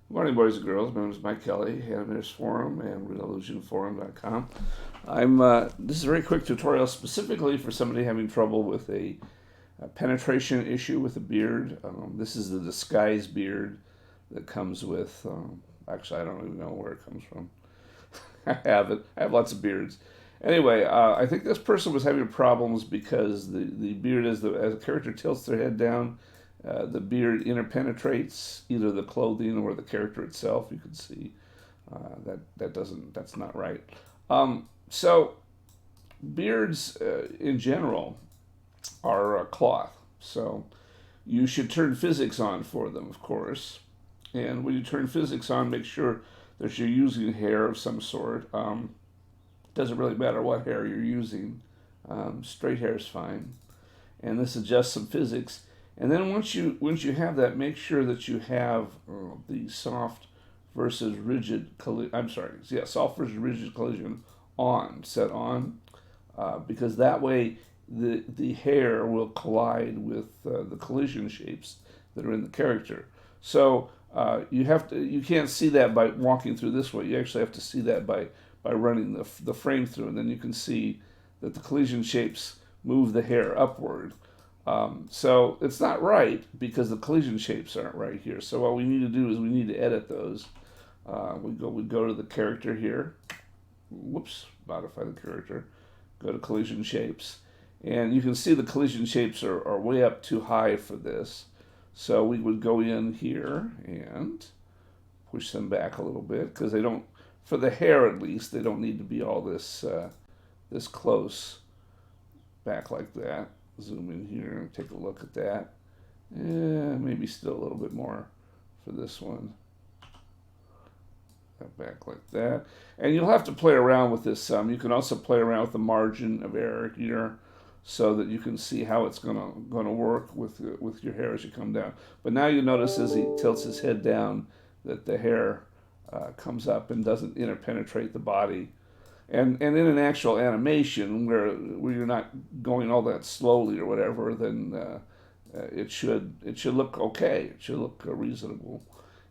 Good morning, boys and girls. My name is Mike Kelly, Animators Forum and RealIllusionForum.com. This is a very quick tutorial specifically for somebody having trouble with a penetration issue with a beard. This is the disguise beard that comes with, actually, I don't even know where it comes from. I have it. I have lots of beards. Anyway, I think this person was having problems because the beard, as the character tilts their head down, the beard interpenetrates either the clothing or the character itself. You can see that's not right. So beards in general are cloth. So you should turn physics on for them, of course. And when you turn physics on, make sure that you're using hair of some sort. Doesn't really matter what hair you're using. Straight hair is fine. And this is just some physics. And then once you have that, make sure that you have the soft versus rigid soft versus rigid collision set on, because that way the hair will collide with the collision shapes that are in the character. So you can't see that by walking through this way. You actually have to see that by running the frame through, and then you can see that the collision shapes move the hair upward. So it's not right because the collision shapes aren't right here. So what we need to do is we need to edit those. We go to the character here. Whoops, modify the character. Go to collision shapes. And you can see the collision shapes are way up too high for this. So we would go in here and push them back a little bit because they don't, for the hair at least, they don't need to be all this close back like that. Zoom in here and take a look at that. Yeah, maybe still a little bit more for this one. Back like that. And you'll have to play around with this some. You can also play around with the margin of error here so that you can see how it's gonna work with your hair as you come down. But now you notice as he tilts his head down that the hair comes up and doesn't interpenetrate the body. And in an actual animation where you're not going all that slowly or whatever, then it should look okay. It should look reasonable.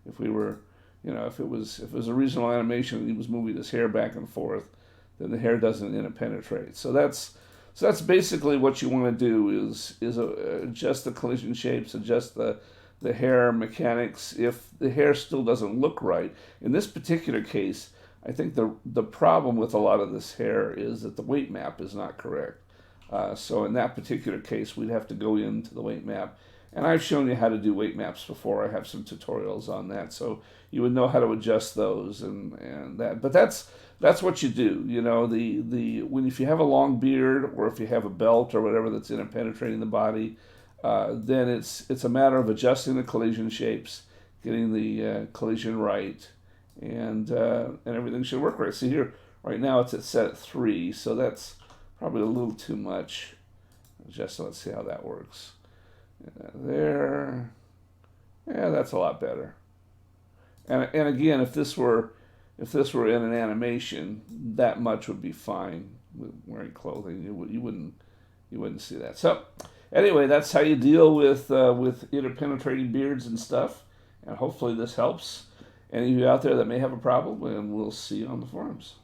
If we were, if it was a reasonable animation and he was moving his hair back and forth, then the hair doesn't interpenetrate. So that's basically what you want to do is adjust the collision shapes, adjust the hair mechanics. If the hair still doesn't look right, in this particular case, I think the problem with a lot of this hair is that the weight map is not correct. So in that particular case, we'd have to go into the weight map. And I've shown you how to do weight maps before. I have some tutorials on that. So you would know how to adjust those and that. But that's what you do. If you have a long beard or if you have a belt or whatever that's interpenetrating the body, then it's a matter of adjusting the collision shapes, getting the collision right, and everything should work right. See here, right now it's set at 3, so that's probably a little too much. Just let's see how that works. There, yeah, that's a lot better. And again, if this were in an animation, that much would be fine with wearing clothing. You wouldn't see that. So anyway, that's how you deal with interpenetrating beards and stuff. And hopefully this helps any of you out there that may have a problem, and we'll see you on the forums.